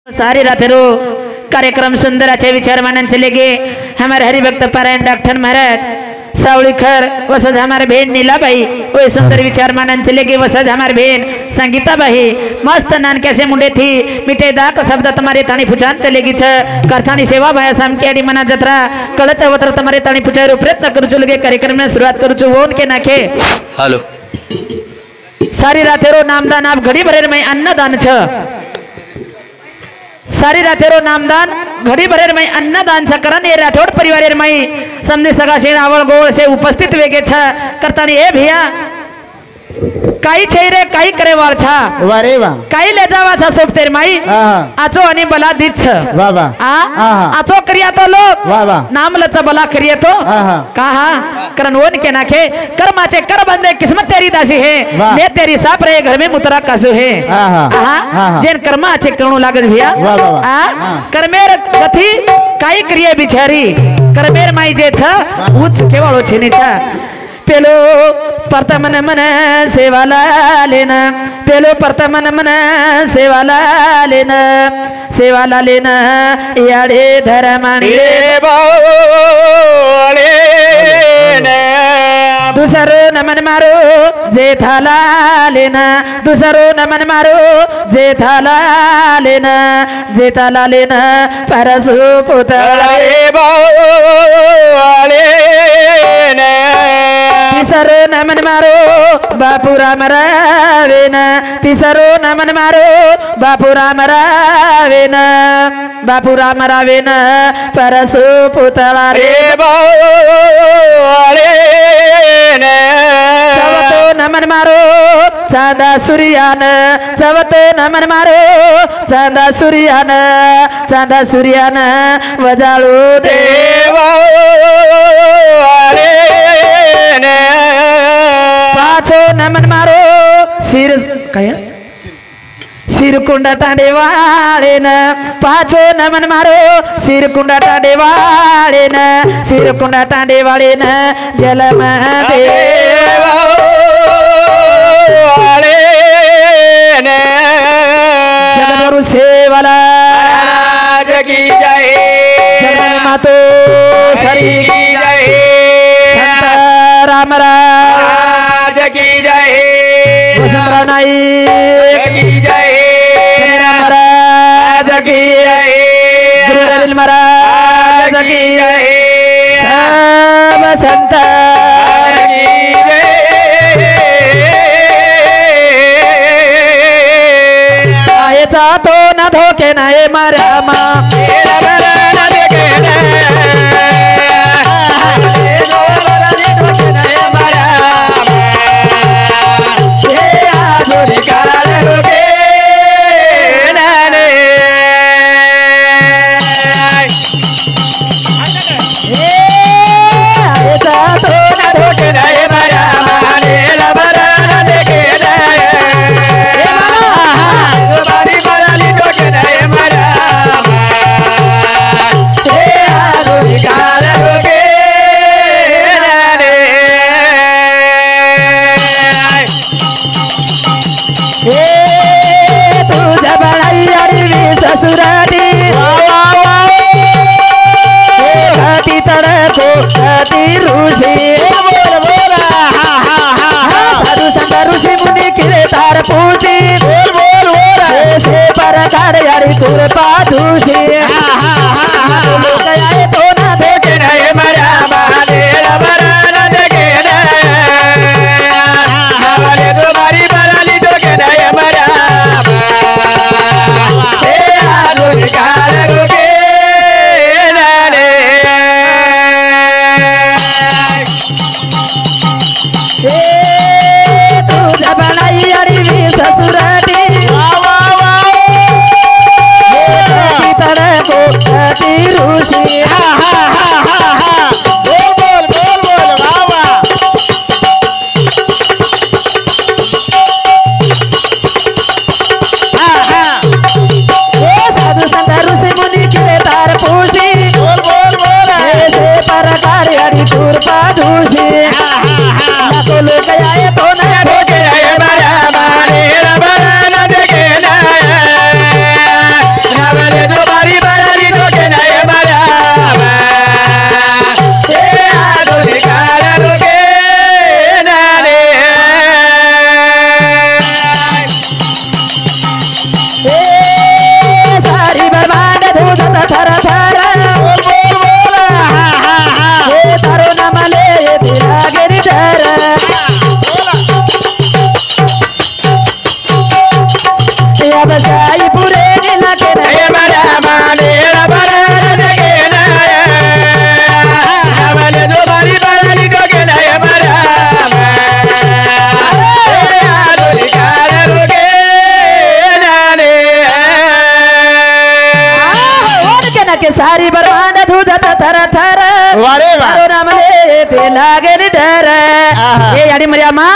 सारी रातेरो कार्यक्रम सुंदर अच्छे विचार मानन चले गए। हमारे हरिभक्त पारायण डॉक्टर महाराज सावलीखर वसद हमारे बहन नीला भाई वो सुंदर विचार मानन चले गए। वसद हमारे बहन संगीता भाई मस्त नान कैसे मुंडे थी मिटे दा का शब्द तुम्हारे ताणी पुचान चलेगी छ करथानी सेवा भाई साम के आडी मना जत्रा कळच वत्र तुम्हारे ताणी पुचारो प्रयत्न करू छु लगे कार्यक्रम में शुरुआत करू छु वोन के नाखे हेलो सारी रातेरो नामदान आप घड़ी भरेर में अन्नदान छ सारी रातेरो नामदान घड़ी भरेर में अन्नदान छ करन ए राठौड़ परिवारेर में समने सगा शेण आवळ गोळ से उपस्थित वेगे छ करतानी ए भैया काही छैरे काही करे वार छा वारे वा काही ले जावा छा सोपतेर माई आचो आणि बला दीत छ वा वा आचो करिया तो लोग वा वा नाम लच बला करिए तो कहा करन वोन के नाखे कर्माचे कर बंदे किस्मत तेरी दासी है मैं तेरी साप रहे घर में मुतरा कासु है जेन कर्माचे करणू लागत भैया कर्मेर कथी काही क्रिया बिचारी कर्मेर माई जे छ उच्च केवाळो छेनी छ पेलो परतमन मन सेवाला लेना पेलो परतमन मन सेवाला लेना याडे धरमानी दूसरो नमन मारो जेठाला लेना दूसरो नमन मारो जेठाला लेना परसु पुतला तिसरो नमन मारो बापू राम रावेना तिसरो नमन मारो बापू राम रावेना परसु पुतला रे चवतो नमन मारो चांदा सूर्यान चवतो नमन मारो चांदा सूर्यान वजाळू देवा पाछो नमन मारो सिर काय सिरकुंडा तांडे वाळेन पाछो नमन मारो सिरकुंडा तांडे वाळेन जलम देवा जगदरु सेवाला जगी जय जगन मातो सरी की जय संत राम जगी जय वसंतराव नाईक जगी जय महाराज की जय गुरुदेव महाराज की जय सब संत की जय आयचा तो न धोके नाये मारामा थर थर हे तारो नाम ले लागे रे डर अब साई पूरे लागे रे मरा माने बरा लगे ना हमले दो बारी बारी को के ना मरा आलोली कार रोगे नाने के ना के सारी बरवान दूध थर थर वारे तारो नाम ले ते लागे रे डर हे याडी मर्यामा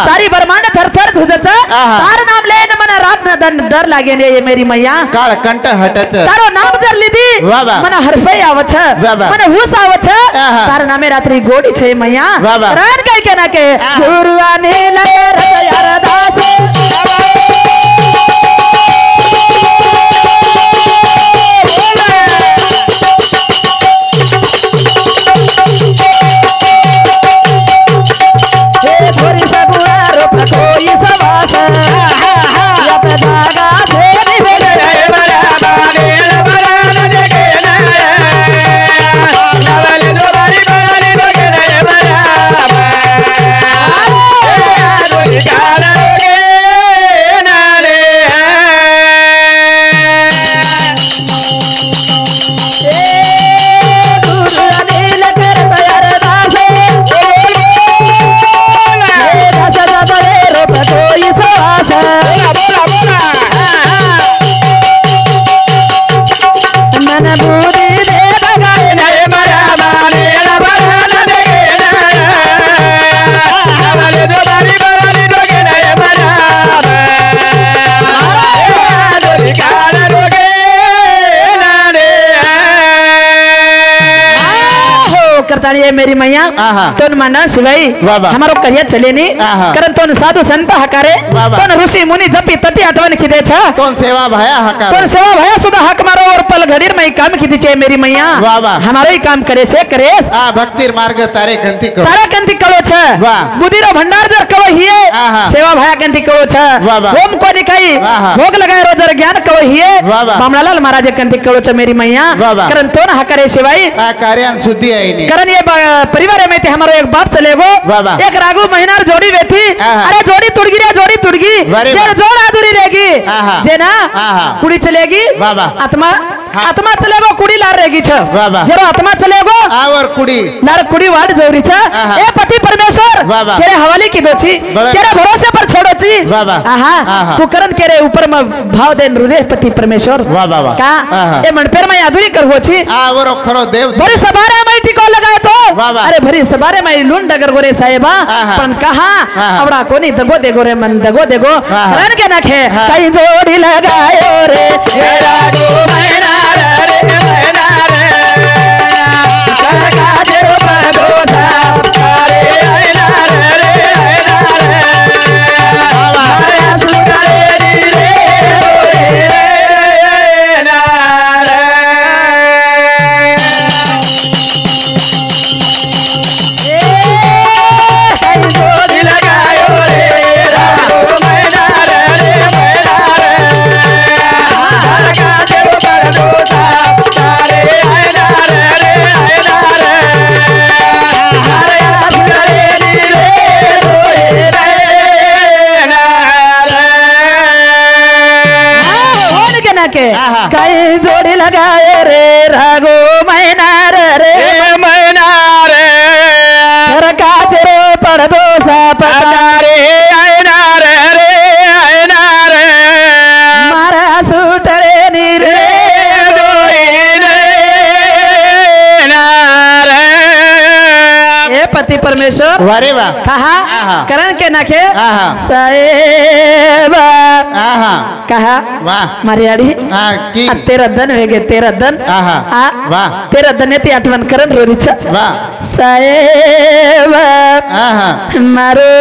सारी बरमान थर थर दूधचा तार नाम ले मन रात न डर लागे रे ये मेरी मैया काळ कंठ हटच तारो नाम जर लीधी मन हरफे आवछ मन हुस आवछ तार नामे रात्रि गोडी छे मैया रान कई के ना के गुरुआ ने लगर यार दास छोरी सगुआ रोप कोई सवास या पे धागा फेरी भेजे मरा माने बरा लगे ना हमले दो बारी बारी को के ना मरा आलोली कार रोगे नाने गुरुआ ने लगर यार दास रोप कोई सवास मन बूढ़ी दे बगाए मरा माने बरा लगे ना हमले दो बारी बारी को के ना मरा आलोली कार रोगे नाने करता ये मेरी मैया तोन माना शिवाई हमारो करिया चले नी करन तोन साधु संत हकारे तोन ऋषि मुनि जपी तपी आठवण खिदे छ तोन सेवा भया हकार तोन सेवा भया सुधा हक मारो और पल घडीर में काम खिदी छे मेरी मैया हमारो ही काम करे से करेस भक्तिर मार्ग तारे कंती करो तारा कंती कळो छ बुधिरो भंडार जर कव हिये सेवा भया कंती कळो छ होम को दिखाई भोग लगाए रोजर ज्ञान कव हिये बामणालाल महाराज कंती कळो छ मेरी मैया करन तोन हकारे शिवाई कार्यान शुद्धि आई नहीं करन ये परिवार में हमारो एक बाप चलेगो एक रागू महीनार जोड़ी बेथी अरे जोड़ी तुड़गी रे जोड़ी तुड़गी जेर जोड़ अधूरी रहेगी जे ना कुड़ी चलेगी आत्मा आत्मा चलेगो कुड़ी लार रहेगी छ जरो आत्मा चलेगो और कुड़ी लार कुड़ी वाट जोरी छ ए पति परमेश्वर तेरे हवाले की दोची तेरे भरोसे पर छोड़ो छी आहा तू करन केरे ऊपर में भाव देन रुले पति परमेश्वर का ए मनपेर में अधूरी करवो छी और खरो देव भरी सबारे में टिको लगाए तो अरे भरी सबारे में लून डगर गोरे साहेबा पण कहा आवड़ा कोनी दगो देगो रे मन दगो देगो रन के नखे कई जोड़ी लगायो रे रागो मैना रे मैना रे का जेरो पर दोसा रे आइना रे आइना रे माया सुनारे रे ना रे कई जोड़ी लगायो रे रागो मैना रे मैना रे का जेरो पर दोसा रे आइना रे आइना रे माया सुनारे रे ना रे होन के नखे कई जोड़ी लगाए रे रागो मैना रे मैना रे घर का चेरो पड़ दो सा पता रे आइना रे आइना रे मारा सूटरे नी रे ए पति परमेश्वर वारे वाह कहा करण के नखे आहा। साहेबा कहा वाह मर्यादी की तेरा दन वेगे तेरा दन आहा। वाह तेरा दन येते आठवण करण रोरीचा वाह साहेबा मारो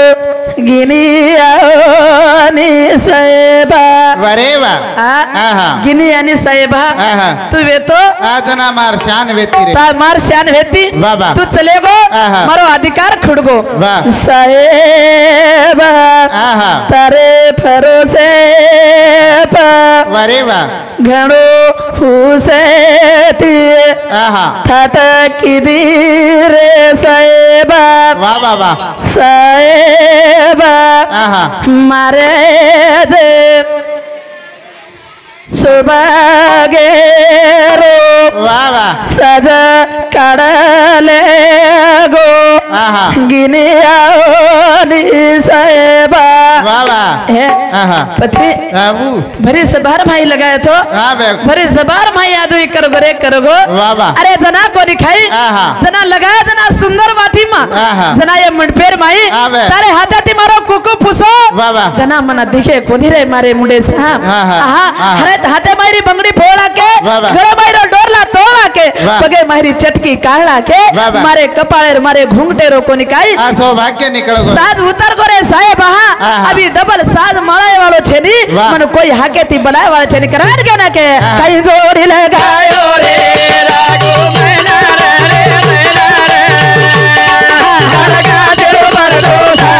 गिनी आओनी साहेबा वारे वाह गिनी आणि साहेबा तू वेतो आज ना मार शान वेती रे मार शान वेती बाबा तू चलेगो मारो अधिकार खुड़गो वाह साहेबा तारे भरोसे वारे वाह घणो फुसेती आहा थात किदी रे साहेबा वाह वाह वाह साहेबा आहा मारे जे सुबगेरो वाह वाह सज काढले गो आहा गिनियाओनी साहेबा वाह वाह हे आहा पति बाबू भरी से बार भाई लगाए तो हाँ बे भरी से बार भाई याद करोगो रे करोगो वाह वाह अरे जना को दिखाई आहा जना लगाया जना सुंदर बाटी मा आहा जना ये मंडपेर माई आवे। तारे हाथाती मारो कुकु पुसो वाह वाह जना मना दिखे कोनी रे मारे मुंडे साहब आहा, आहा आहा। हरे हाथे मारी बंगड़ी फोड़ा के वाह वाह। गळे मारो डोरला तोड़ा के वाह। पगे मारी चटकी काढ़ा के वाह वाह। मारे कपाळे मारे घूंघटे रो कोनी काई आ सौभाग्य निकलो गो साज उतर को रे साहेब आहा। अभी डबल साज मळाय वालो छे नी वाह। मन कोई हाके ती बनाय वालो छे नी करान के ना के आहा। कई जोड़ी लगायो रे लागो मैना रे मैना रे लगा दिल पर दोसा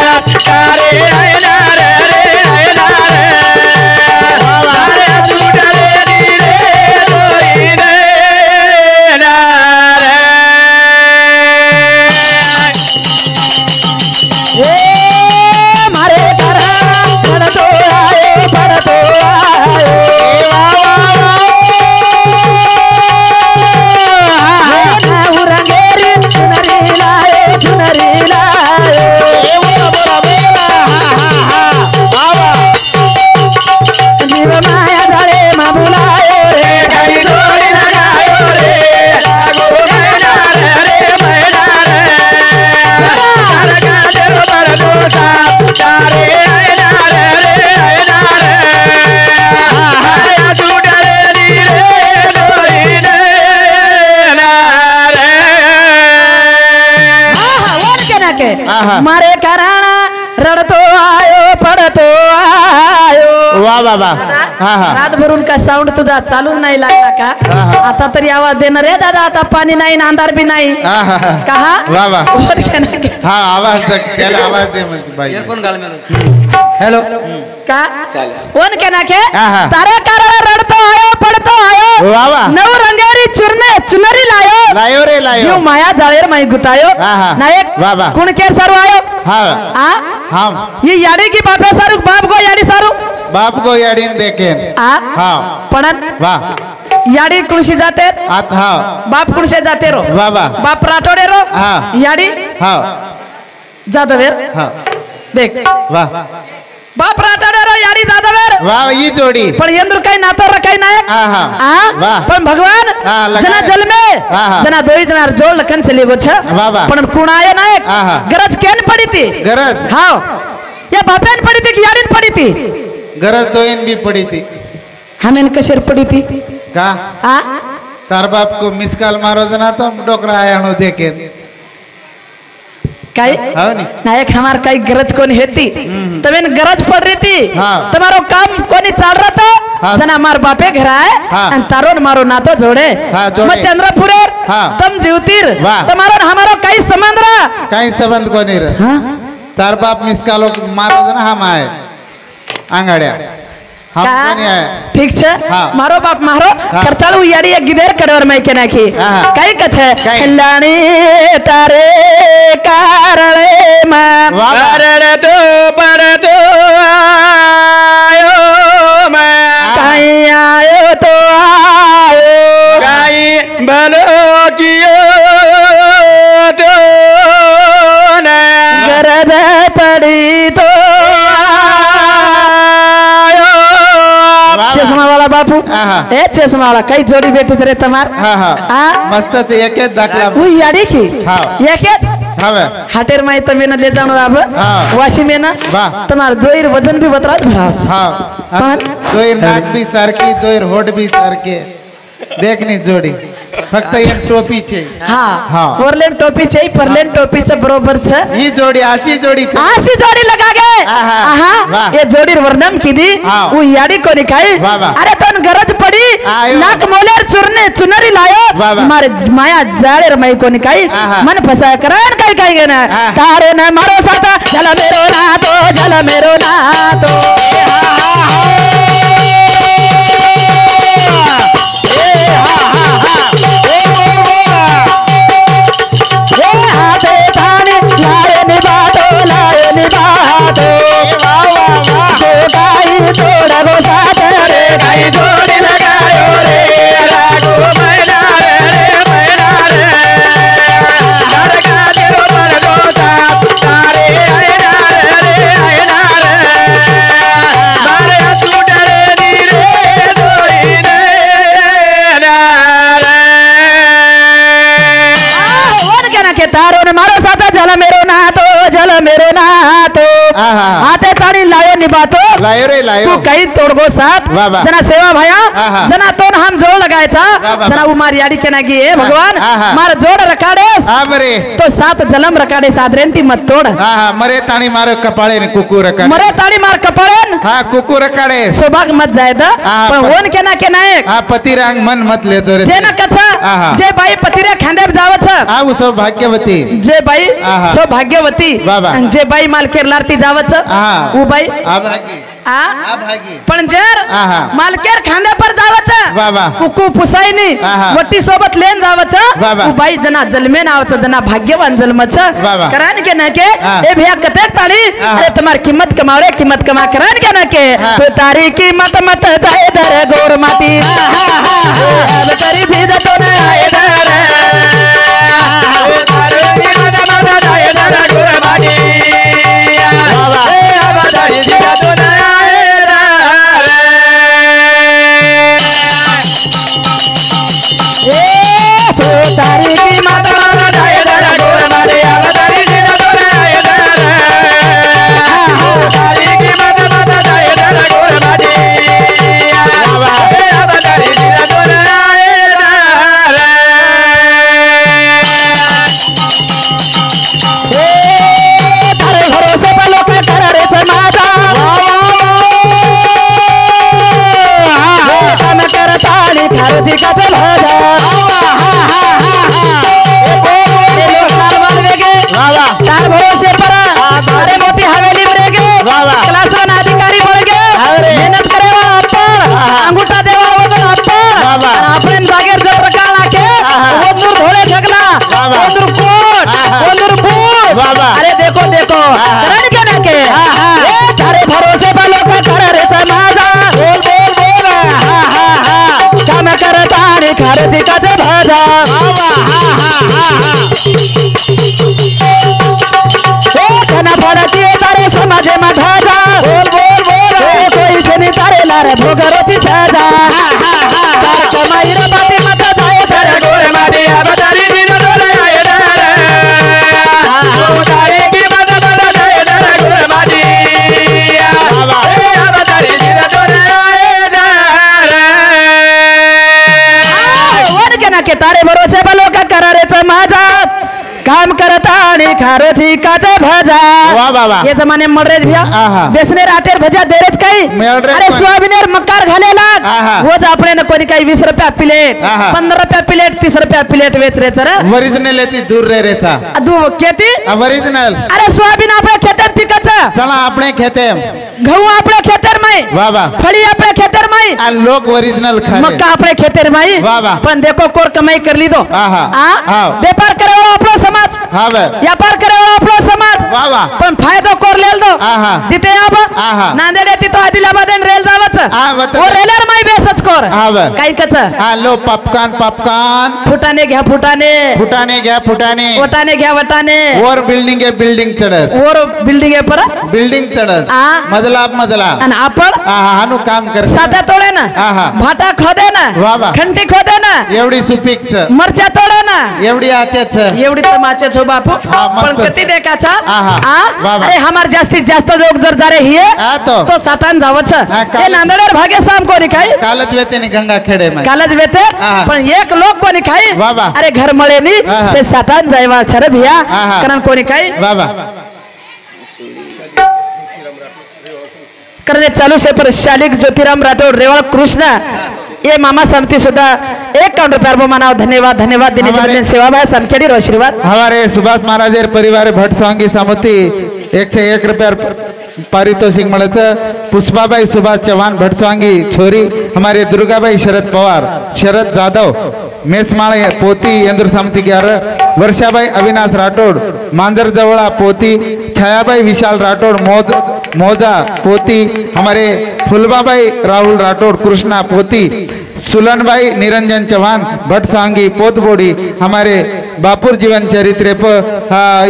तारे आयना रे आयना रे तारे छूटले नी रे तोरी रे ना रे ए मारे करा पड़तो आयो उरंगेरी चुनरी लायो जीव माया जाळे मा बुलायो रे कई जोड़ी लगायो रे लागो मैना रे मैना रे लगा दिल पर दोसा तारे आयना रे आयना रे हाया छूटले नी रे तोरी रे ना रे आहा वन के ना के आहा। मारे कराणा रडतो आयो पडतो आयो वाह वाह वाह हाँ हाँ रात भरून का साऊंड तुझा चालूच नाही लागला का आहा। आता तरी आवाज देणार रे दादा आता पाणी नाही ना अंधार बी नाही आहा कहा वाह वाह वन के ना के हाँ आवाज तक त्याला आवाज दे म्हणते बाई हेलो का वन के ना के आहा। तारे कारण रडतो आयो पडतो आयो वाह वाह नऊ रंगेरी चुनरी लायो लायो रे लायो जीव माया जाळेर माई गुतायो आहा। नायक वाह वाह कुण केर सारू आयो हाँ आ हाँ ये याडी की बापे सारू बाप को याडी सारू बाप को याडीन देखेन आ हाँ पडन वाह याडी कुणशी जाते आत हाँ बाप कुणसे जाते रो वाह वाह बाप राठोडे रो हाँ याडी हाँ जादवेर हाँ देख वाह बाप राठोडे रो याडी जादवेर वाह ये जोड़ी पण यंद्र काही नातो रकाई नायक आहा आ वाह पण भगवान हाँ, लगाए। जना जल में आहा। जना दोई जना जोड़ लखन चली गो छ वाह, वाह। पण कुण आयो नायक आहा। गरज केन पडी ती गरज हाव या बापेन पडी ती की याडीन पडी ती गरज दोइन भी पड़ी थी हमेन कशेर पडी ती का आ तार बाप को मिस कॉल मारो जना तो डोकरा आया नो देखे काय हाँ नी नायक हमार काही गरज कोणी हेती तवेन गरज पड रही थी हाँ। तुम्हारो काम कोणी चाल रहा तो हाँ। जना मार बापे घर आए हाँ। आणि तारो न मारो नातो जोडे हाँ, जोडे। मग चंद्रपुरेर हाँ। तम जीवतीर वाह। तुम्हारो न हमारो काही संबंध रहा काही संबंध को नहीं रहा हाँ तार बाप मिस कॉल मारो जना हम आए आंगड़िया हम का? को नहीं आए ठीक छे हाँ। मारो बाप मारो हाँ। करताळू याडी एक गिदेर कडवर मै के नाखी हाँ। काही कछे काही? लाणी तारे कारळे मा वाह वाह। पर तो आयो मैं काही आयो तो आयो गाई भलो कियो तो ना गरज पडी तो आयो वाह, चष्मा वाला बापू आहा। ए चष्मा वाला काही जोडी भेटी रे तमार हाँ हाँ आ मस्त से एक दाखला उ याडी की हाँ। एकेच हवे हाटेर माई तमे न ले जानो अब हाँ। वाशी में ना वाह। तमार जोईर वजन भी बतराज भराव हाँ पण- दोयर नाक भी सारखी दोयर होठ भी सारखे देखनी जोडी फक्त एक टोपी छे हाँ हाँ। वरलेन टोपी छै परलेन टोपी च बरोबर छ ही जोडी अशी जोडी छे आशी जोडी लगा गे आहा। आहा वाह। ये जोडीर वर्णन किदी हाँ। उ याडी कोणी काय वाह, वाह। अरे तन गरज पडी आयो। नाक मोलेर चुनरी लायो वाह, वाह। मारे माया जाळेर माई कोणी काय आहा। मन फसाय करान काय काय गे ना आहा। तारे न मारो साता जल मेरो ना तो के तारो ने मारो साथ जल मेरो नातो आते ताणी लायो निभातो लायो रे लायो तू काही तोडगो साथ जना सेवा भया जना तो हम जोड लगायचा जना उमार याडी के नागी ए भगवान मार जोड रकाडेस बरे तो सात जलम रकाडे सादरेंती मत तोड मरे ताणी मारो कपाळे कुकू रकाडे मरे ताणी मार कपाळेन कुकू रकाडे सौभाग मत जाय द पण होन के ना के नायक पती रांग मन मत लेतो रे जे न कछा जे बाई पतिरे खांदे जावछ सौभाग्यवती जे बाई सौभाग्यवती जे बाई माल केरलारती जावछ उ बाई पण जर मालकेर खांदे पर जावच कुकू पुसाई नाही वटी सोबत लेन जावच बाई जना जन्मे नावच जना भाग्यवान जन्मच करान के ना के ए भैया कतेक ताली अरे तुम्हार कीमत कमाओ रे कीमत कमा करान के ना के तो तारी कीमत मत जाए दर गोर माटी अब तेरी चीज तो न आए दर तारी कीमत मत जाए दर गोर माटी अब तेरी चीज तो न तारी की माता माता जाए दर गोर मारे अब तारी जी न तो आए दर तारी की माता माता जाए दर गोर मारे अब तारी जी न तो आए दर तारे भरोसे पर लोग कर रे समाजा काम करता नी थारो जी का चल तार भरोसे पर अरे मोटी हवेली बनेगे क्लास वन अधिकारी बनेगे मेहनत करे वाला अप्पर अंगूठा देवा वजन अप्पर अपने बागेर जब प्रकार लाके वो दूर धोले झगला वो दूर कोट वो दूर बूट अरे देखो देखो करण के ना के ए तारे भरोसे पर लोग कर रे समाजा बोल बोल बोल काम करता रे खर्ची का जे भाजा ना पड़ती है तारे समाज में ढाजा बोल बोल बोल कोई छनी तारे लारे भोगरोची साजा तार कमाई रे बाती मत जाए तारे गोर मारे अब तारी दिन डोले आए दर तारे की मत मत जाए दर गोर मारे अब तारी दिन डोले आए दर वन के ना के तारे भरोसे बलो का करारे समाजा काम करता आणि खारोची काचा भाजा ये जमाने मडरेज भैया बेसने राटेर भजा देरेज काही अरे सोयाबीनेर मक्कार घालेला रोज आपणे न कोणी काही 20 रुपया प्लेट 15 रुपया प्लेट 30 रुपया प्लेट वेच रे सर ओरिजिनल येती दूर रे रेचा दू खेती ओरिजिनल अरे सोयाबीन आपल्या खेतर पिकाचा चला आपणे खेते गहू आपल्या खेतर माई फळी आपल्या खेतर माई आणि लोक ओरिजिनल खाते मक्का आपल्या खेतर माई पण देखो कोर कमाई कर ली दो व्यापार करे वाला आपलो समाज व्यापार करे वाला आपलो समाज पण फायदा कोर लेल दो तिथे अब नांदेड येते तो आदिलाबाद रेल जावच ओ रेलर माई बेसच कोर काही कच लो पपकान पपकान फुटाने घ्या फुटाने फुटाने घ्या फुटाने वटाने घ्या वटाने वर बिल्डिंग आहे बिल्डिंग चढत वर बिल्डिंग आहे पर बिल्डिंग चढत मजला मजला आणि आपण हानु काम कर साधा तोडे ना भाटा खोदे ना खंटी खोदे ना एवढी सुपीक मरचा तोडे ना एवढी आचेच एवढी तर माचे छो बापू पण किती देखाचा अरे हमार जास्तीत जास्त लोक जर जारे हिये तो सातान जावच हे नांदेडर भागे साम कोणी खाई कालच वेते नि गंगा खेडे में कालच वेते पण एक लोक कोणी खाई अरे घर मळे नी से सातान जायवा छरे भिया कारण कोणी खाई करणे चालू से पर शालिक ज्योतिराम राठौड़ रेवाड़ कृष्ण ये मामा समिति सुधा 51 रुपया मानाव धन्यवाद धन्यवाद दिन सेवा भाई समखेड़ी आशीर्वाद हमारे सुभाष महाराज परिवार भट्ट स्वांगी समिति 101 रुपया पारितोषिक मिलत पुष्पाबाई सुभाष चौहान भटस्वांगी छोरी हमारे दुर्गाबाई शरद पवार शरद जाधव मेसमाळे पोती यंत्र समिति 11 वर्षाबाई अविनाश राठौड़ मांजर जवड़ा पोती छायाबाई विशाल राठौड़ मोजा पोती हमारे फुलबाबाई राहुल राठौड़ कृष्णा पोती सुलनबाई निरंजन चौहान भटसांगी पोतबोड़ी हमारे बापूर जीवन चरित्र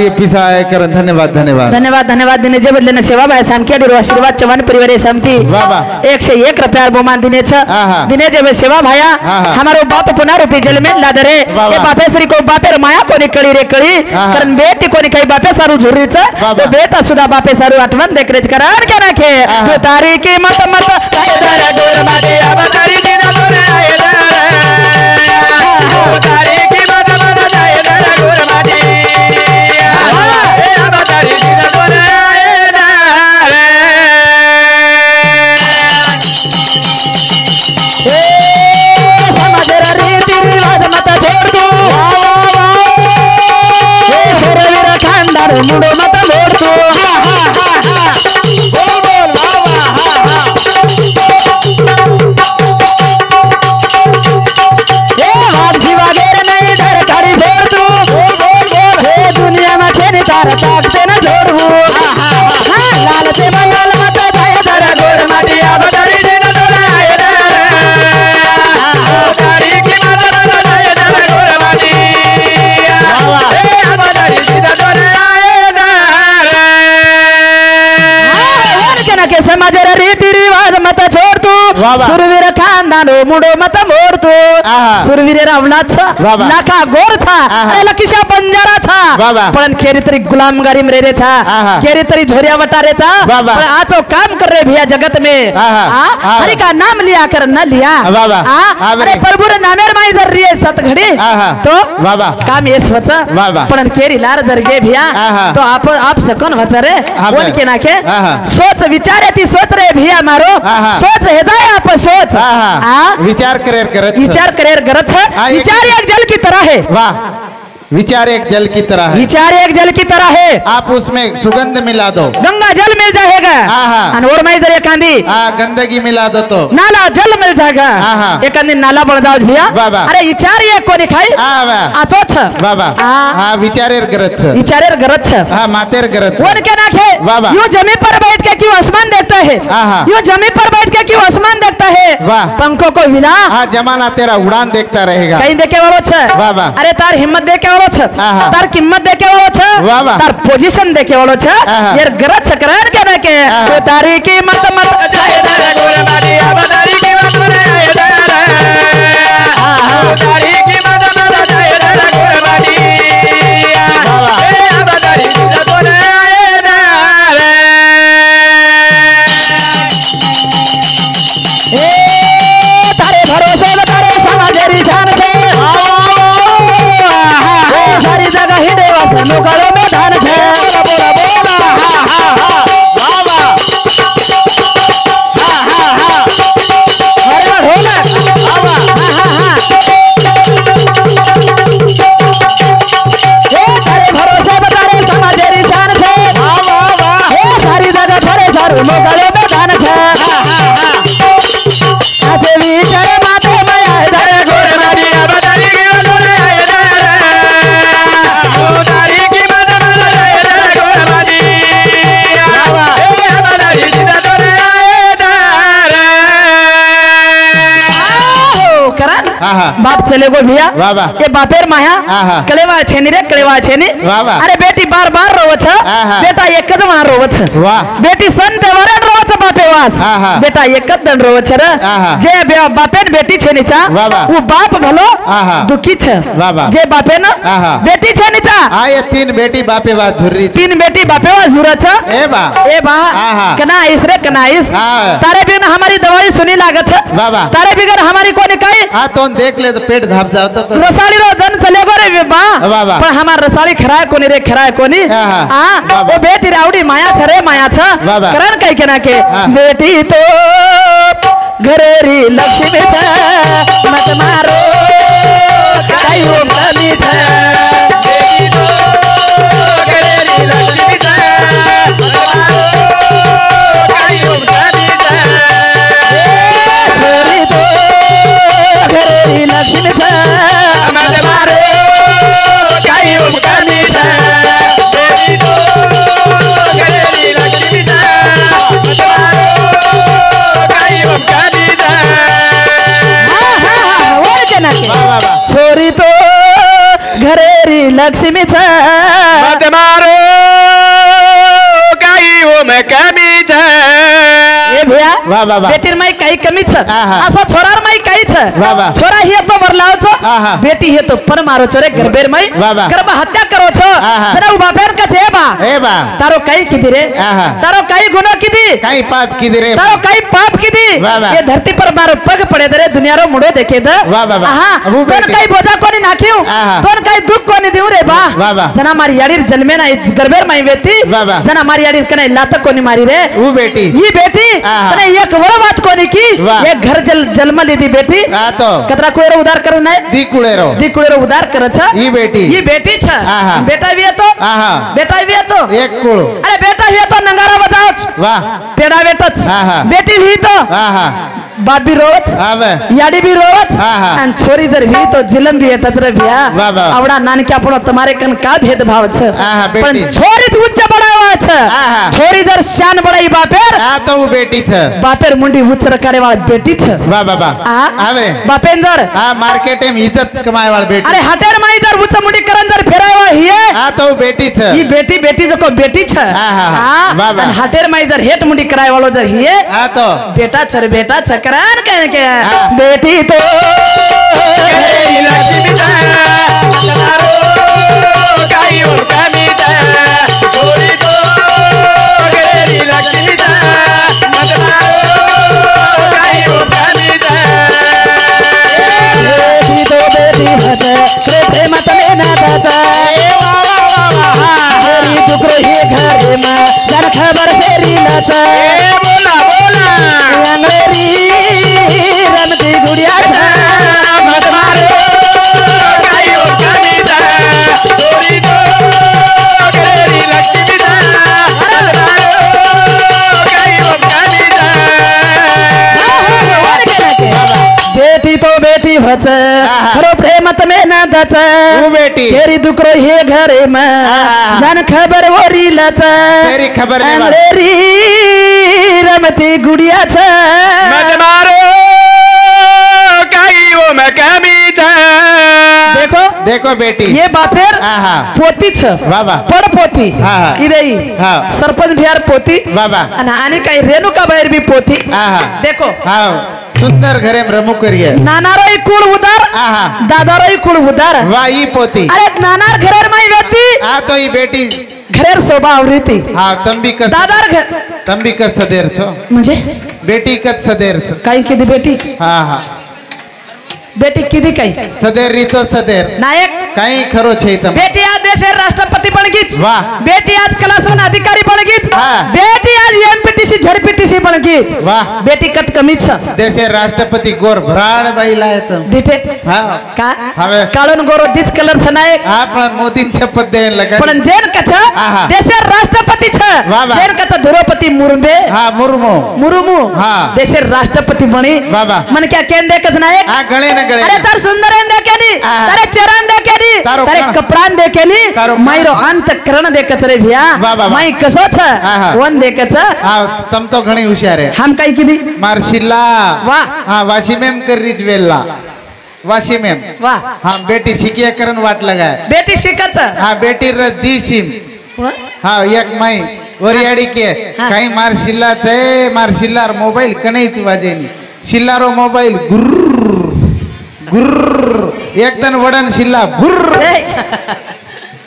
ये पिसा है करण धन्यवाद धन्यवाद धन्यवाद धन्यवाद दिने जे बदले सेवा भाई सामकी और आशीर्वाद चव्हाण परिवार समिति बाबा 101 रुपया बहुमान दिने दिने जब सेवा भाया हमारो बाप पुनः रूपी जल में ला दरे ये बापे श्री को बापे माया को निकली रे कळी कारण बेटी को निकई बापे सारू झुरीच तो बेटा सुद्धा बापे सारू आठवण देखरेच करार के नाखे तो तारी की मत मत दर डोर माटे अब तारी दिना तोरे आए तारी की मत मत जाए दर डोर माटे अब तारी दिना तोरे मुड़ो मत मोड़ तू वगैरह नहीं डर खड़ी फोड़ तू दुनिया में छेनी तारा ताकते न छोड़ू लाल से लाल मत जाए तारा गोर माटिया बदरी दिन तोरा आए तारी की मत न जाए तारा गोर माटिया बदरी दिन तोरा के समाज रीति रिवाज मत छोड़ तू सुरवीर खानदान मुडो मत मोड़ तू सुरवीर रावणा नाका गोर छा लकीशा बंजारा छा पण खेरी तरी गुलामगारी में रे छा खेरी तरी झोरिया वटारे छा पण आचो काम कर रहे भैया जगत में हरि का नाम लिया कर न लिया अरे प्रभु रे नामेर माई जर रे सत घड़ी तो काम येस वच पण केरी लार जर गे भैया तो आप सकन वच रे बोल के नाके सोच विचार ती सोच रे भैया मारो सोच हेदाय आप सोच विचार करेर करत विचार एक जल की तरह है वाह विचार एक जल की तरह है विचार एक जल की तरह है आप उसमें सुगंध मिला दो गंगा जल मिल जाएगा और मैं इधर एक आंधी गंदगी मिला दो तो नाला जल मिल जाएगा एक आंधी नाला बन जाओ भैया अरे विचार ये को दिखाई आचो छ बाबा हाँ विचारेर गरज हाँ मातेर गरज वन के नाखे यूं जमीन पर बैठ के क्यों आसमान देखता है यूं जमीन पर बैठ के क्यों आसमान देखता है पंखों को हिला जमाना तेरा उड़ान देखता रहेगा कहीं देखे वालों छ अरे तार हिम्मत देखे तार कीमत देखे वालों तार पोजीशन देखे वालों यार गरज करार के ना के तो तारी कीमत मत जाए दर गोर माटिया बदरी कीमत रे आए दर तारी कीमत मत जाए दर गोर माटिया ए बदरी कीमत रे आए दर ए तारे भरोसे तारे समाजेरी शान से सारी जगह ही देवास मुकालो में धान छे बोला बोला हा हा हा वाह वाह हा हा हा अरे ढोलक वाह वाह हा हा हे तारे भरोसे बतारे समाजेरी शान छे वाह वाह वाह हे सारी जगह भरे सारू मुकालो में धान छे हा हा हा आजे विचार माते माया धरे गोर माटिया बदरी के गोरे आए तारी की मत मत जाए दर गोर माटिया ए बदरी दिन तोरे आए दर करन बाप चले गो भैया ये बापेर माया कलेवा छेनी रे कलेवा छेनी अरे बेटी बार बार रोवछ बेटा एकच मार रोवछ बेटी सन तेवारे रोवछ बापे वास बेटा एकच दंड रोवछ रे जे बापेन बेटी छेनीचा वो बाप भलो दुखी छ जे बापेन बेटी छेनीचा ये तीन बेटी बापे वास झुर्री तीन बेटी बापे वास झुरछ ए बा कना इस रे कना इस तारे बिन हमारी दवाई सुनी लागत छ तारे बिगर हमारी कोनी कई तो देख ले तो पेट धाप जाओ तो रसाली रो दन चले गो रे बा पर हमार रसाली खराय कोनी रे खराय कोनी वो बेटी राउडी माया छ रे माया छ करन कई के ना के बेटी तो घरेरी लक्ष्मी छ मत मारो काई हो कमी छ बेटी तो घरेरी लक्ष्मी छ मत मारो काई हो कमी छ छोरी तो घरेरी लक्ष्मी छ मत मारो काई हो कमी छ बेटी तो घरेरी लक्ष्मी छ मत मारो काई हो कमी छ नाके वा वा वा छोरी तो घरेरी लक्ष्मीच मत मारो काही हो मैं कमी छ ए भैया वा वा वा बेटीर माई काही कमीच आहा. असो छोरार माई काहीच वा वा. छोरा ही तो बरलाव छो आहा. बेटी हे तो पण मारो छो रे गरबेर माई वा वा. गर्भ हत्या करो छो आहा. तने उबा पेर का छे बा ए बा तारो काही किदी रे आहा. तारो काही गुनो किदी काही पाप किती रे तारो काही पाप किदी वा वा. ये धरती पर मारो पग पड़े दरे दुनिया रो मुड़ो देखे द वा वा वा. आहा वो तोन बेटी. काही बोझा कोनी नाख्यू आहा. तोन काही दुख कोनी दिउ रे बा वा वा. जना मारी याडीर जन्मे ना गरबेर माई वेती वा वा. जना मारी याडीर कने लात कोनी मारी रे वो बेटी ये बेटी आहा. तने एक वो बात कोनी की वाह. ये घर जन्म लीधी बेटी आ तो कतरा कोएरो उधार करू नाही दी कुळेरो दी कुळेरो उधार कर छ ही बेटी ये बेटी छ आहा. बेटा भी है तो आहा बेटा भी है तो एक कुळ अरे बेटा भी है तो नंगारा बजाओ वाह पेड़ा बेटच आहा. बेटी भी तो आहा बाप भी रोवच आवे याडी भी रोवच आहा. आणि छोरी जर भी तो जिलम भी येतच रे भिया वाह, वाह. आवडा नानक्या पण तुम्हारे कन का भेदभाव छ आहा, बेटी. पण छोरीच उच्च बडावा छ आहा. छोरी जर शान बडाई बापेर आ तो वो बेटी छ बापेर मुंडी उच्च रकारे वाला बेटी छ वाह वाह वाह आ आवे बापेन जर आ मार्केट में इज्जत कमाए वाला बेटी अरे हटेर माई जर उच्च मुंडी करन जर फेरावा हिये आ तो वो बेटी छ ही बेटी बेटी जो को बेटी छ आहा. वाह, वाह. आणि हटेर माई जर हेट मुंडी कराय वालो जर हिये आ तो बेटा छर बेटा छकरान कहने के हाँ. बेटी तो घरेरी लक्ष्मी छ मत मारो काही हो कमी छ छोरी तो घरेरी लक्ष्मी छ मत मारो काही हो कमी छ बेटी तो बेटी भत रे प्रेम तले ना दाता हरी दुखरो हे घरे में जन खबर फेरी लाता बोला बोला अंग्रेरी रमती गुड़िया था मत मारो काही हो कमी छ छोरी तो घरेरी लक्ष्मी छ मत मारो काही हो कमी छ बेटी तो बेटी भच हरो प्रेम तले ना दाता वो बेटी तेरी दुखरो हे घरे में आहा. जन खबर वोरी लाता तेरी खबर नहीं बात। अंग्रेरी रमती गुड़िया था मत मारो काही वो मैं कमी छ देखो देखो बेटी ये बापेर आहा. पोती छ वाह वाह पड पोती आहा. इदेई हाँ. सरपंच बिहार पोती वाह वाह आणि आणि काही रेणुका बाहेर भी पोती आहा. देखो हाँ सुंदर घरे में रमू करिए नानारोई कुळ उदार आहा. दादारोई कुळ उदार वाह ई पोती अरे नानार घरेर माई व्यक्ती आ तो ई बेटी घरेर शोभा आवृत्ती हाँ तंबी कस दादार घर तंबी कस सदेर छो म्हणजे बेटी कस सदेर छ काही किती बेटी हाँ हाँ बेटी किती काही सदेर रीतो सदेर नायक काही खरो छे तम बेटी आज देशेर राष्ट्रपती पण गीच वाह. बेटी आज कलासून अधिकारी पण गीच हाँ. बेटी आज एमपीटीसी झडपीटीसी पण गीच वाह बेटी कत कमीच छ देशे राष्ट्रपती गोर भराड बाई लाय तम दिठे हाँ का हवे काळून गोरो दिच कलर छ नायक आपण मोदीन शपथ देन लगा पण जेन कछ आहा. देशेर राष्ट्रपती छ वाह, वाह. जेन कछ द्रौपदी मुर्मू हाँ मुर्मू मुर्मू हाँ. देशेर राष्ट्रपती बणी वाह, वाह. मन क्या केन देखच नायक हाँ गळे ना गळे अरे तार सुंदर देखेनी आहा. तारे चरण देखेनी तारो तारे प्राण. कपड़ान देखेनी तारो मायरो अंत करण देखच रे भिया वाह, वाह, वाह. माई कसो छ आहा. वन देखच हाँ तम तो घणी हुशार है हम काही किदी मार्शिल्ला वाह. हाँ वाशिमेम कर रीत वेल्ला वाशिमेम वाह हाँ बेटी शिकिया करन वाट लगाय बेटी शिकच हाँ बेटी र दी सिम हाँ एक माई वरियाडी के हाँ. काही मार शिल्ला छे मार शिल्लार मोबाईल कनेच वाजेनी शिल्लारो मोबाईल गुर्र गुर्र एक तन वडन शिल्ला गुर्र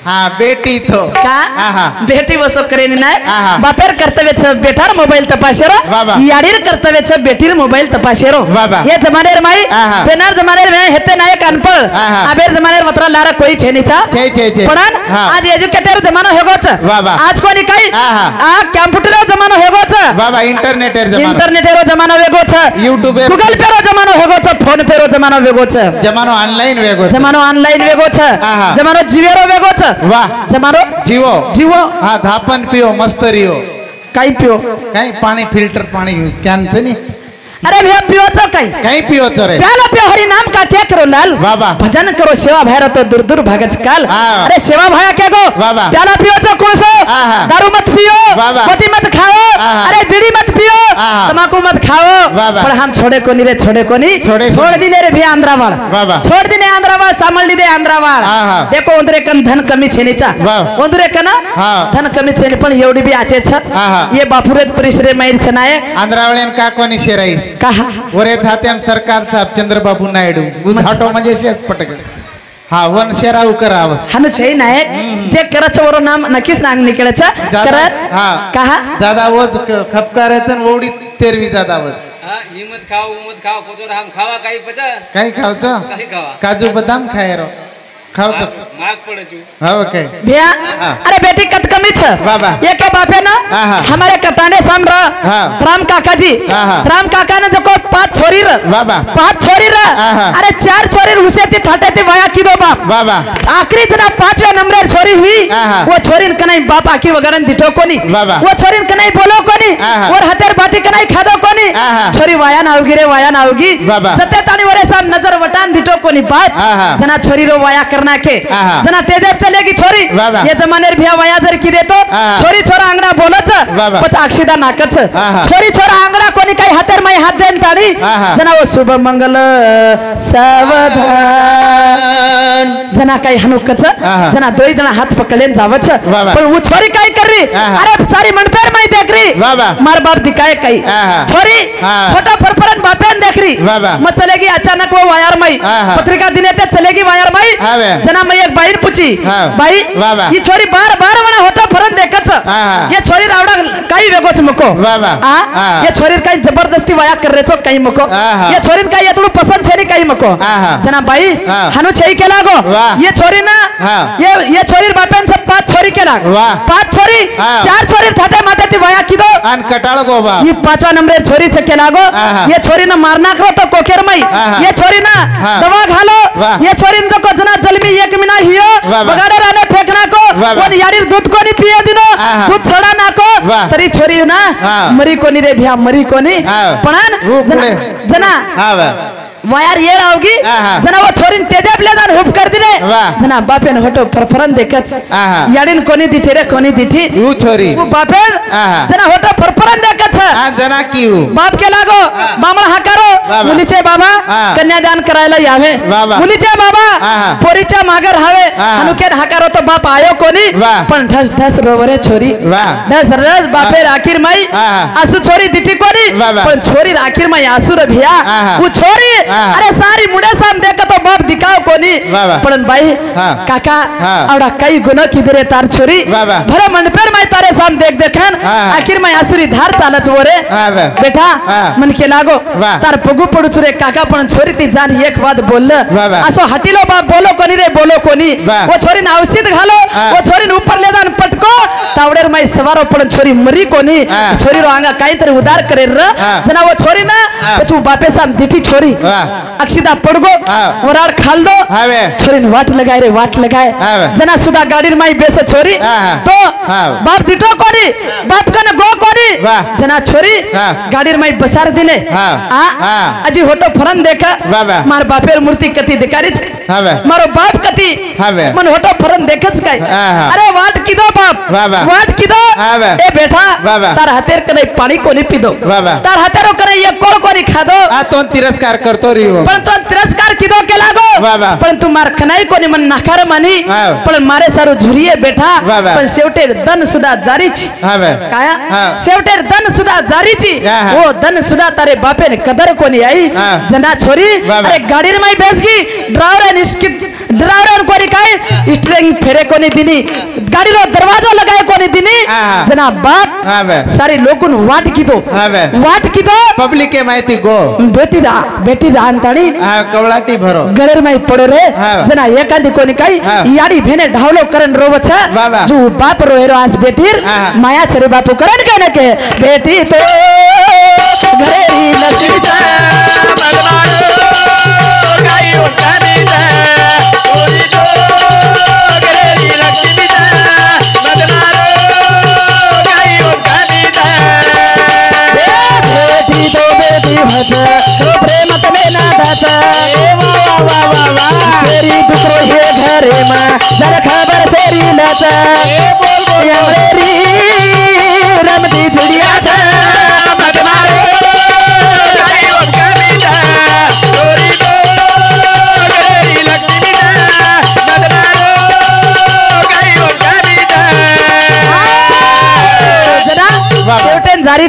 हाँ बेटी तो का आहा. बेटी वसो करेनी नाही आहा. बापेर कर्तव्य छ बेटार मोबाईल तपाशेरो वाह, वाह. याडीर कर्तव्य छ बेटीर मोबाईल तपाशेरो वाह, वाह. ये जमानेर माई आहा. पेनार जमानेर में हेते नायक अनपढ़ आहा. अबेर जमानेर मतरा लारा कोई छे नीचा छे छे छे पण हाँ. आज एज्युकेटर जमानो हेगो छ वाह, वाह. आज कोणी काही आहा. आ कॉम्प्युटर जमानो हेगो छ बाबा इंटरनेटेर जमानो इंटरनेटेरो जमानो वेगो छ यूट्यूब गूगल पेरो जमानो हेगो छ फोन पेरो जमानो वेगो छ जमानो ऑनलाइन वेगो छे. जमानो ऑनलाइन वेगो छ आहा. जमानो जिवेरो वेगो छ वाह जमानो जीवो जीवो हाँ धापन पियो मस्त रियो काही पियो काही पाणी फिल्टर पाणी कॅन छे नी अरे भैया पियो चो कहीं पियो चो रे प्याला पियो हरि नाम का क्या करो लाल बाबा भजन करो सेवा भैर तो दूर दूर भगत काल अरे सेवा भाया क्या गो बाबा प्याला पियो चो कौन सा दारू मत पियो कोटी मत खाओ अरे बीड़ी मत पियो तमाकू मत खाओ पर हम छोड़े को नहीं रे छोड़े को नहीं छोड़ दी रे भैया आंध्रावाड़ छोड़ दी ने आंध्रावाड़ सामल दी दे आंध्रावाड़ देखो उंदरे कन धन कमी छेनी चा उंदरे कन धन कमी छेनी पण एवढी बी आचे छ ये बापुरे परिसरे माहिर छनाय आंध्रावाळेन का कोणी शेराईस कहा वरे थात्याम सरकार साहेब चंद्रबाबू नायडू उद्घाटो म्हणजे शेच पटक हा वन शेराव कराव हनु छे नायक जे करच वरो नाम नक्कीच नांग निकळच करत कहा दादा वज खपकारेतन ओडी तेरवी दादा वज हिम्मत खाओ पोतर हम खावा काही पचा काही खावचो काही खावा काजू बदाम खाय रो खावचो माग पड़े छु हो के भैया अरे बेटी कत कमी छ बाबा ये के बापे ना हमारे कताने साम राम काका जी राम काका ने जो को 5 छोरी र बाबा 5 छोरी र अरे 4 छोरी हुसे ती थाटे ती वाया की दो बाप बाबा आखिरी जना 5वें नंबर छोरी हुई वो छोरी कनाई बाप आकी वगरन दिटो कोनी वो छोरी कनाई बोलो कोनी और हतेर बाटी कनाई खादो कोनी छोरी वाया ना होगी रे वाया ना होगी जते तानी वरे साम नजर वटान दिटो कोनी बाप जना छोरी रो वाया करना के जना तेजेब चलेगी छोरी ये जमाने भैया वाया जर की देतो छोरी छोरा आंगडा बोलच पच अक्षिदा नाकच छोरी छोरा आंगडा कोनी काही हातेर माई हात देन ताडी जना वो शुभ मंगल सावधान जना काही हनुकच जना दोई जना हात पकड़लेन जावच पण वो छोरी काय कर रही अरे सारी मनपेर माई देख रही मार बाप दिखाए कई छोरी फोटो फरफरन बापेन देख रही मत चलेगी अचानक वो वायर माई पत्रिका दिनेते चलेगी वायर माई जना मैं एक बाई पूछी भाई ये छोरी बार बार वना होटो फरन देखच ये छोरी रावडा काही वेगोच मको ये छोरी काही जबरदस्ती वाया कर रे छो काही मको ये छोरीन काही एतलू पसंद छेनी काही मको जना भाई हनु छई के लागो ये छोरी ना ये छोरी बापेन सब 5 छोरी के लाग 5 छोरी 4 छोरी थाटे माटे ती वाया किदो अन कटाळ गो बा ये 5वां नंबर छोरी छे के लागो ये छोरी ना मारना करो तो कोकेर मई ये छोरी ना दवा घालो ये छोरी न को जना जलमी एक मिना हियो बगाड़े रहने फेंकना को वन यारी दूध को नहीं पिए दिनो दूध छड़ा ना को तरी छोरी ना मरी को नहीं रे भैया मरी को नहीं पणन जना वायर ये रावगी जना वो छोरीन तेजेब लेदान हुप कर दिने जना बापेन होटो फरफरन देखच याडीन कोनी दिठी रे कोनी दिठी वो छोरी वो बापेन जना होटो फरफरन देखच जना की बाप के लागो मामला हाकारो मुलीचे बाबा कन्यादान करायला यावे मुलीचे बाबा पोरीच्या मागर हवे हनुकेन हाकारो तो बाप आयो कोनी पण ढस ढस रोवरे छोरी ढस ढस बापेर आखिर माई आसू छोरी दिठी कोनी पण छोरी आखिर माई आसू रे भैया वो छोरी अरे सारी मुडे साम देखा तो बाप दिखाओ कोनी पण भाई काका आवडा काही गुनो किदरे तार छोरी भरे मनपेर माई तारे साम देख देखन आखिर माई आसुरी धार चालच वरे बेटा मन के लागो तार पगू पडुच रे काका पण छोरी ती जान एक बात बोलल असो हटिलो बाप बोलो कोनी रे बोलो कोनी वो छोरी ना औषध घालो वो छोरी ने ऊपर लेदान पटको तावडेर माई सवारो पण छोरी मरी कोनी छोरी रो आंगा काही तरी उदार करे र जना वो छोरी ना पछू बापे साम दिठी छोरी अक्षिदा पड़गो वराड़ खाल दो छोरी ने वाट लगाए रे वाट लगाए जना सुधा गाड़ी माई बेस छोरी तो बाप दिटो कोनी बाप कने गो कोनी जना छोरी गाड़ी माई बसार दिने अजी होटो फरन देखा मार बापेर मूर्ति कति दिकारिच मारो बाप कति मन होटो फरन देखच काय अरे वाट किदो बाप वाट किदो ए बेटा तार हातेर कने पानी कोनी पिदो तार हातेरो कने ये कोळ कोनी खादो तो तिरस्कार करतो रे पण तो तिरस्कार किदो के लागो पण तू मार खनाई कोनी मन नाकार मानी पण मारे सारू झुरिये बेटा पण शेवटे धन सुधा जारीच काया शेवटे धन सुधा जारीची वो धन सुधा तारे बापे ने कदर कोनी आई जना छोरी अरे गाडी माई बेसगी ड्राइवर निश्चित ड्राइवर कोनी काय स्टीयरिंग फेरे कोनी दिनी गाडी रो दरवाजा लगाए कोनी दिनी जना बाप सारी लोकुन वाट किदो पब्लिक के माहिती गो बेटी रांताणी कवळाटी भरो गळेर माई पडो रे जना एखादी कोणी काही याडी भेने ढावलो करन रोवछ जो बाप रोएरो आज बेटीर माया छरे बापू करन के न के बेटी तो घरेरी लक्ष्मी जा मगनारो गाई उठानी जा ओरी तो घरेरी लक्ष्मी जा मगनारो गाई उठानी जा बेटी तो बेटी भज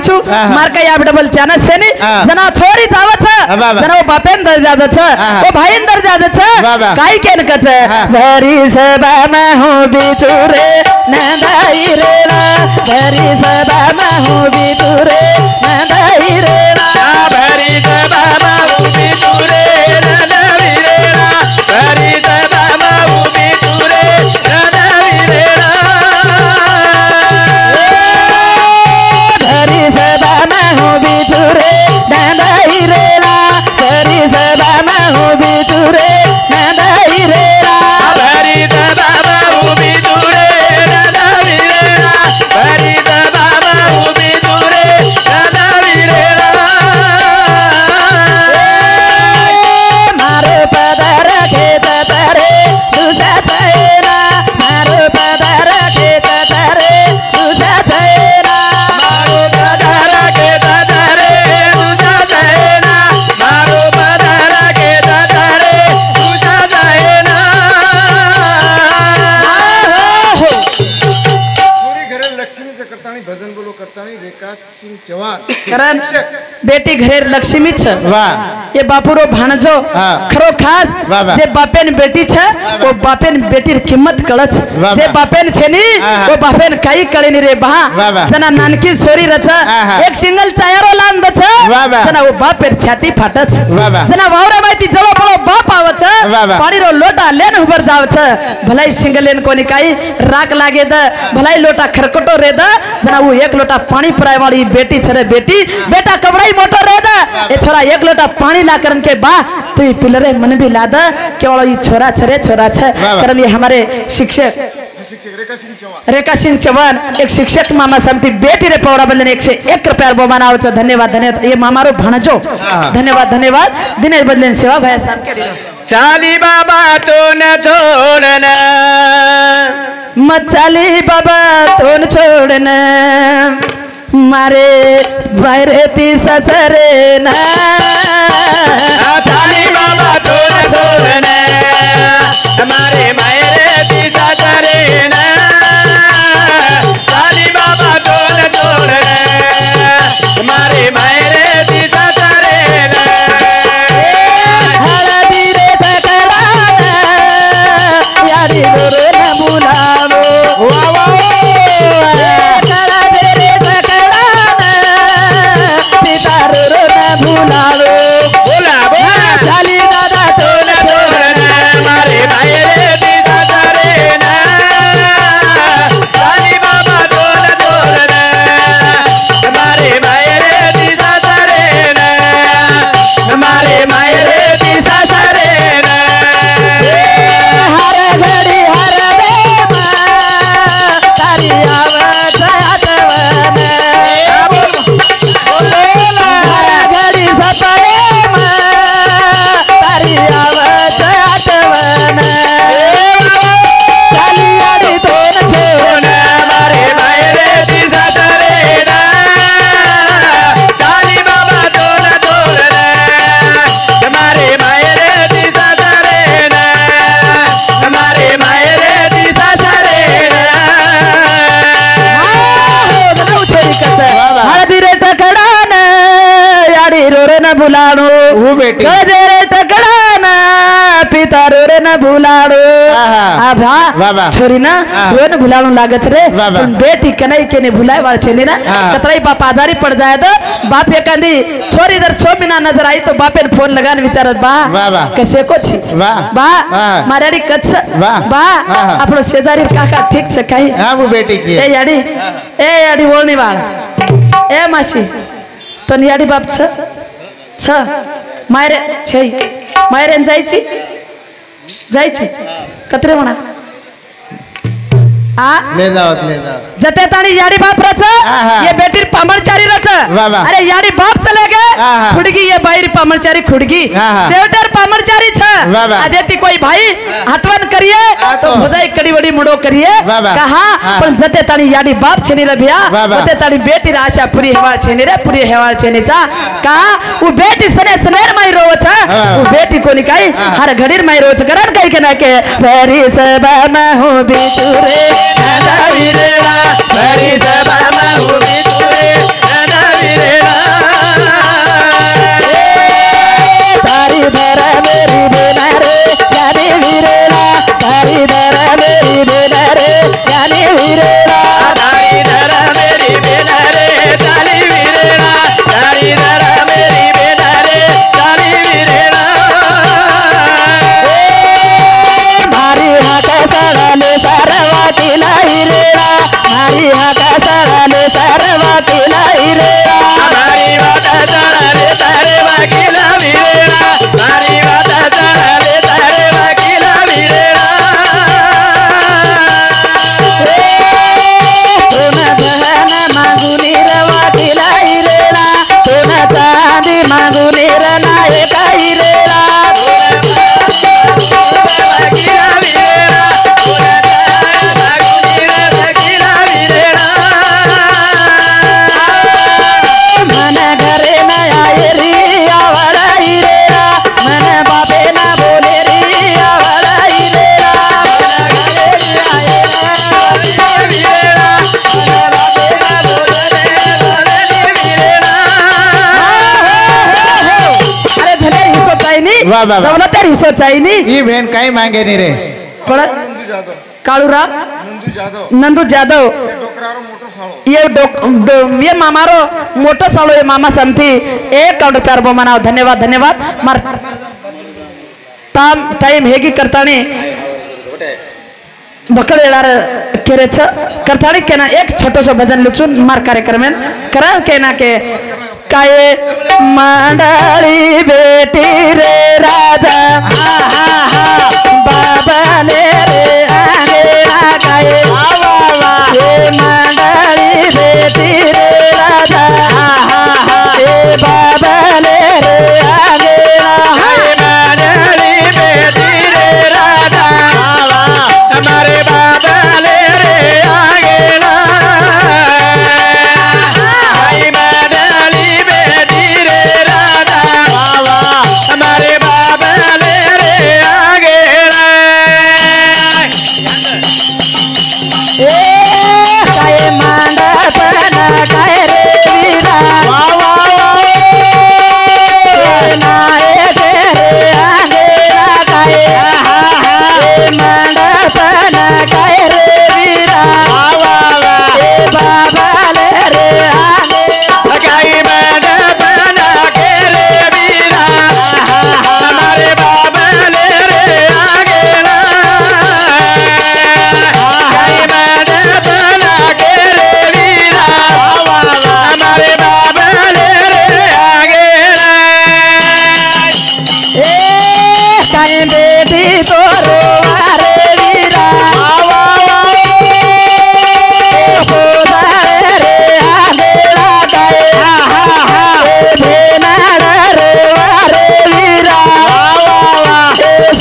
छु मार का या डबल चानस से नी जना छोरी जाव छ जना वो बापेन दर जाद छ वो भाईन दर जाद छ काई केन कछ भरी सभा में हूँ बिचुरे नंदाई रे ना भरी सभा में हूँ बिचुरे नंदाई रे ना भरी सभा में हूँ बिचुरे नंदाई रे ना भरी सभा में हूँ बिचुरे नंदाई रे ना भरी सभा में हूँ बिचुरे नंदाई रे ना भरी सभा में हूँ बिचुरे नंदाई रे ना भरी सभा में हूँ बिचुरे नंदाई रे ना भरी सभा में हूँ बिचुरे नंदाई रे ना मारो पदर खेत तरे दूसरा छैना मारो पदर खेत तरे दूसरा छैना मारो पदर खेत तरे दूसरा छैना मारो पदर खेत तरे दूसरा छैना छोरी घरे लक्ष्मी से करतानी भजन बोलो करतानी रेखा सिंह चौहान करण बेटी घरे लक्ष्मी छ वाह ये बापुरो भाणजो हाँ। खरो खास वाह, वाह। जे बापेन बेटी छ वो बापेन बेटीर किम्मत कळच वाह, जे वाह। बापेन छेनी हाँ, हाँ। वो बापेन काई कळेनी रे बहा वाह, वाह। जना नानकी सोरी रच हाँ, हाँ। एक सिंगल चायरो लान दछ वाह, वाह। जना वो बापेर छाती फाटच वाह, वाह। जना वावरे माहिती जवळ पळो बाप आवच वाह, वाह। पाणी रो लोटा लेन उभर जावच भलाई सिंगल लेन कोणी काही राख लागे द भलाई लोटा खरकटो रे द जना वो एक लोटा पानी पुराय वाली बेटी छरे बेटी बेटा कबड़ाई मोटो रे द ए छोरा एक लोटा पानी ला करन के बा तू पिलरे मन भी ला द केवल ये छोरा छरे छोरा छ वाह। कारण ये हमारे शिक्षक शिक्षक रेखा सिंह चौहान रेखा सिंह चौहान एक शिक्षक मामा समिति बेटी रे पौड़ा बल्ले 101 रुपया बहुमान आवच धन्यवाद धन्यवाद ये मामारो भणजो धन्यवाद धन्यवाद दिनेश बदलेन सेवा भाई साहब के चाली बाबा तो न छोड़ना मचाली बाबा तोन छोड़ना मारे बैरती ससरे ना चाली बाबा तो न छोड़ना हमारे मायरे दिशा करे ना चाली बाबा तो न छोड़ना हमारे मायरे दिशा करे ना हरदी रे तकराना यारी गोरे न बुलावो वाह वाह हरदी रे तकराना पितारो रो न बुलावो बोला बोला चाली दादा तो न छोड़ना हमारे मायरे दिशा करे ना चाली बाबा तो न छोड़ना हमारे मायरे दिशा करे ना हमारे मायरे दिशा करे ना हर घड़ी हर बेमा तारी आवत आतवन हर घड़ी सपने में तारी आवत आतवन चाली आड़ी तोन छोड़ हमारे मायरे दिशा करे ना चाली बाबा तो न छोड़ना हमारे मायरे दिशा करे ना हमारे मायरे दिशा करे ना हळदी रे टकडान याडी रोरे न भुलाणो वो बेटी गजे रे टकडान पिता रोरे न भुलाणो आहा। आभा वाह, वाह। छोरी ना हाँ। रोए न भुलाणो लागत रे वाह, वाह। पण बेटी कनई के ने भुलाय वाळ छेनी ना हाँ। कतराई बाप आजारी पड़ जाए तो बाप एकांदी छोरी इधर छो बिना नजर आई तो बापे फोन लगान विचारत बा वाह, वाह। कसे को छी वाह। बा हाँ। मार्याडी कच्छ वाह। बा हाँ। આપણો शेजारी काका ठीक છે કાઈ हाँ वो बेटी की ए याडी ओळणी वाळ ए मासी तो याडी बाप छ छ मायरे छै मायरेन जायची कतरे म्हणा आ ले जाओ ले जाओ जते ताणी याडी बाप रच आहा। ये बेटीर पामणचारी रच वाह, वाह। अरे याडी बाप चले गए आहा। खुडगी ये बाईर पामणचारी खुडगी आहा। शेवटर पामणचारी छ वाह, वाह। अजेती कोई भाई हटवन करिए हाँ तो तो। भुजाई कड़ी वड़ी मुड़ो करिए वाह, वाह। कहा हाँ। पण जते ताणी याडी बाप छेनी रे भैया वाह, वाह। जते ताणी बेटीर आशा पूरी हेवाळ छेनी रे पूरी हेवाळ छेनी चा कहा वो बेटी सने सनेर माई रोव छ हाँ। वो बेटी कोनी काई हर घडीर माई रोव छ करण काई के ना के फेरी सबा में हूं बिचुरे भरी सभा में हूँ बिचुरे वाह, वाह, वाह। दौलत हिस्सो चाहिए नी ये बहन कहीं मांगे नहीं रे पण नंदू जाधव काळूराव नंदू जाधव नंदू जाधव डोकरारो मोठो साळो ये मामारो मोटो साळो ये मामा समती 1 करोड रुपया रुपये मनाव धन्यवाद धन्यवाद मार टाइम हेगी करताने बकड येणार केरेच करताने केना एक छोटोसं भजन लिचून मार कार्यक्रम करा केना के काय मंडळी बेटी रे राजा बाबाले रे आंगेला काय हे मंडळी बेटी रे राजा हे बाबाले रे आंगेला मंडली बेटी रे राधा हमारे बाबा ले रे आगेला मंडली बेटी रे राधा हमारे बाबा ले रे आगेला काय मांडपण काय रे वीरा नाय गे रे आंगेला काय मांडपण काय रे वीरा बाबा ले रे आंगेला गाई मंडपना के रे वीरा हमारे बाबा ले रे आगेला गाई मंडपना के रे वीरा हमारे बाबा ले रे आगेला काय बेटी तोरो वारे वीरा सोदारे रे आंगेला काय भेनाड रे वारे वीरा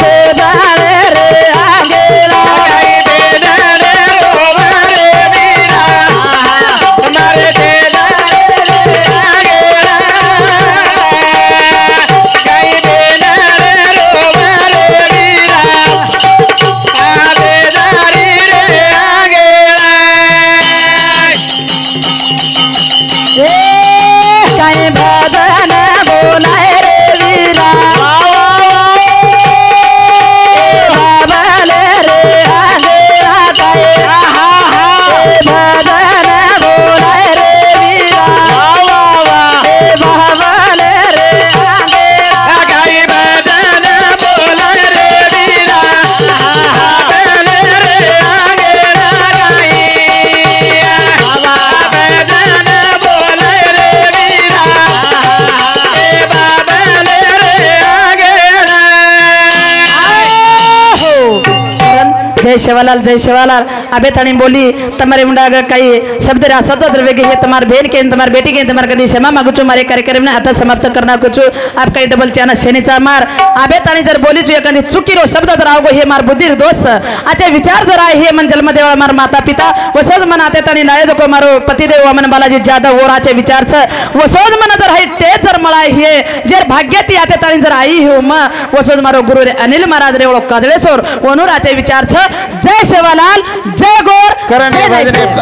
सोदारे रे आंगेला गाई बेनरे रोवरे वीरा हमारे बेनरे रे आगेला गाई बेनरे रोवरे वीरा आबेदारी रे आगेला काय भजन बोलाय रे वीरा बाबाले रे आंगेला काय भजन बोलाय रे वीरा बाबाले रे आंगेला गाई भजन बोले रे वीरा आबेले रे आगेला गाई भजन बोले रे वीरा बाबेले रे आगेला जय शिवालाल अबे तानी बोली तुम्हारे मुंडा कई शब्द सत द्रव्य के तुम्हारे बहन के तुम्हारे बेटी के तुम्हारे कदी क्षमा मांगू छू मारे कार्यक्रम ने आता समाप्त करना कुछ आप कई डबल चाना शेनीचा मार अबे तानी जर बोली छू एखादी चुकी रो शब्द जर आओ हे मार बुद्धि दोष अच्छा विचार जर आहे हे मन जन्म देवा मार माता पिता वसोद मन आते तानी नायद को मारो पतिदेव वामन बालाजी जाधव ओराचे विचार छ वसोद मन जर है ते जर मला हे जर भाग्यती आते तानी जर आई हो म वसोद मारो गुरु रे अनिल महाराज रे ओळख काजळेश्वर वनुराचे विचार छ जय शिवालाल जय गोर करण जय भजने नाईक.